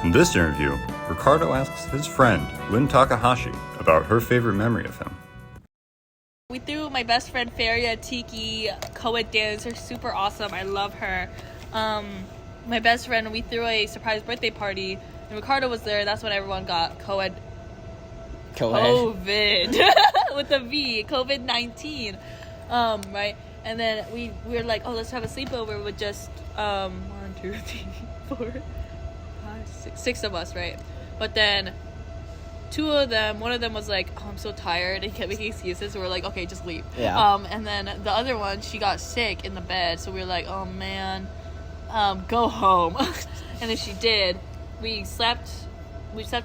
In this interview, Ricardo asks his friend, Lynn Takahashi, about her favorite memory of him. We threw my best friend Faria Tiki co-ed dance. They're super awesome. I love her. My best friend, we threw a surprise birthday party, and Ricardo was there. That's when everyone got COVID with a V, COVID-19, right? And then we were like, oh, let's have a sleepover with just 1, 2, 3, 4, 5, 6 of us, right? But then one of them was like, oh, I'm so tired, and kept making excuses, so we're like, okay, just leave. Yeah. And then the other one, she got sick in the bed, so we were like, oh man, go home. And then she did. We slept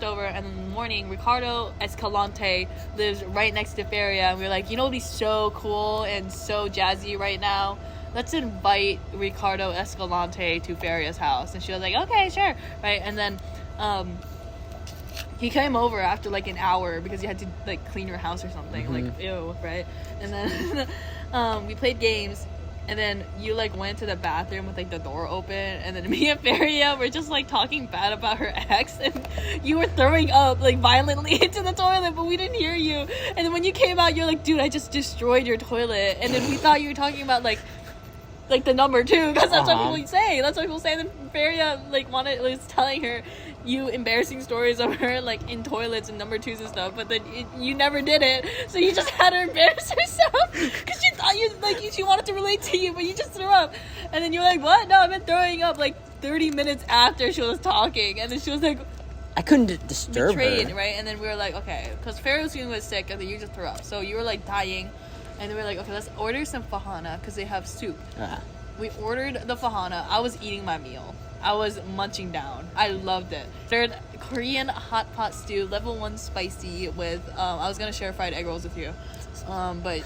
over, and in the morning, Ricardo Escalante lives right next to Faria, and we were like, you know what'd be so cool and so jazzy right now? Let's invite Ricardo Escalante to Faria's house. And she was like, okay, sure, right? And then he came over after like an hour because he had to like clean your house or something. Mm-hmm. Like, ew, right? And then we played games, and then you like went to the bathroom with like the door open, and then me and Faria were just like talking bad about her ex, and you were throwing up like violently into the toilet, but we didn't hear you. And then when you came out, you're like, dude, I just destroyed your toilet. And then we thought you were talking about like the number 2, because that's what people say. That's what people say. And then Faria was telling her you embarrassing stories of her like in toilets and number 2s and stuff, but then you never did it, so you just had her embarrass herself because she thought she wanted to relate to you, but you just threw up. And then you're like, what? No, I've been throwing up like 30 minutes after she was talking. And then she was like, I couldn't disturb betrayed, her. right? And then we were like, okay, because Faria was feeling sick, and then you just threw up, so you were like dying. And then we were like, okay, let's order some fajana because they have soup. We ordered the fajana. I was eating my meal. I was munching down. I loved it. Third, Korean hot pot stew, level 1 spicy with, I was going to share fried egg rolls with you. But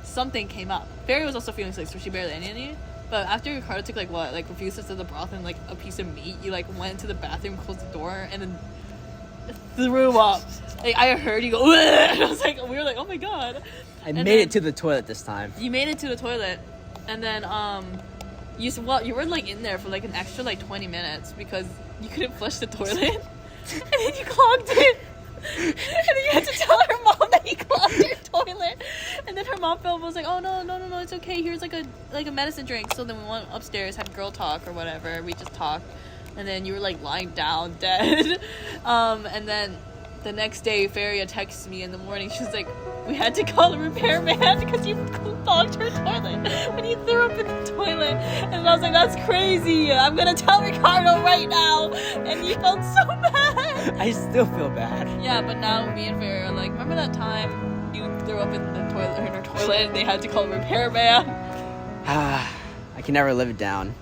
something came up. Faria was also feeling sick, so she barely ate any. But after Ricardo took a few sips of the broth and like a piece of meat, you like went into the bathroom, closed the door, and then threw up. Like I heard you go, and I was like, we were like, oh my god. I made it to the toilet this time. You made it to the toilet, and then you were like in there for like an extra like 20 minutes because you couldn't flush the toilet, and then you clogged it, and then you had to tell her mom that you clogged your toilet, and then her mom was like, oh no, it's okay. Here's like a medicine drink. So then we went upstairs, had girl talk or whatever. We just talked, and then you were like lying down dead, and then the next day, Faria texted me in the morning. She was like, we had to call a repairman because you clogged her toilet when you threw up in the toilet. And I was like, that's crazy. I'm going to tell Ricardo right now. And he felt so bad. I still feel bad. Yeah, but now me and Faria are like, remember that time you threw up in her toilet and they had to call a repairman? I can never live it down.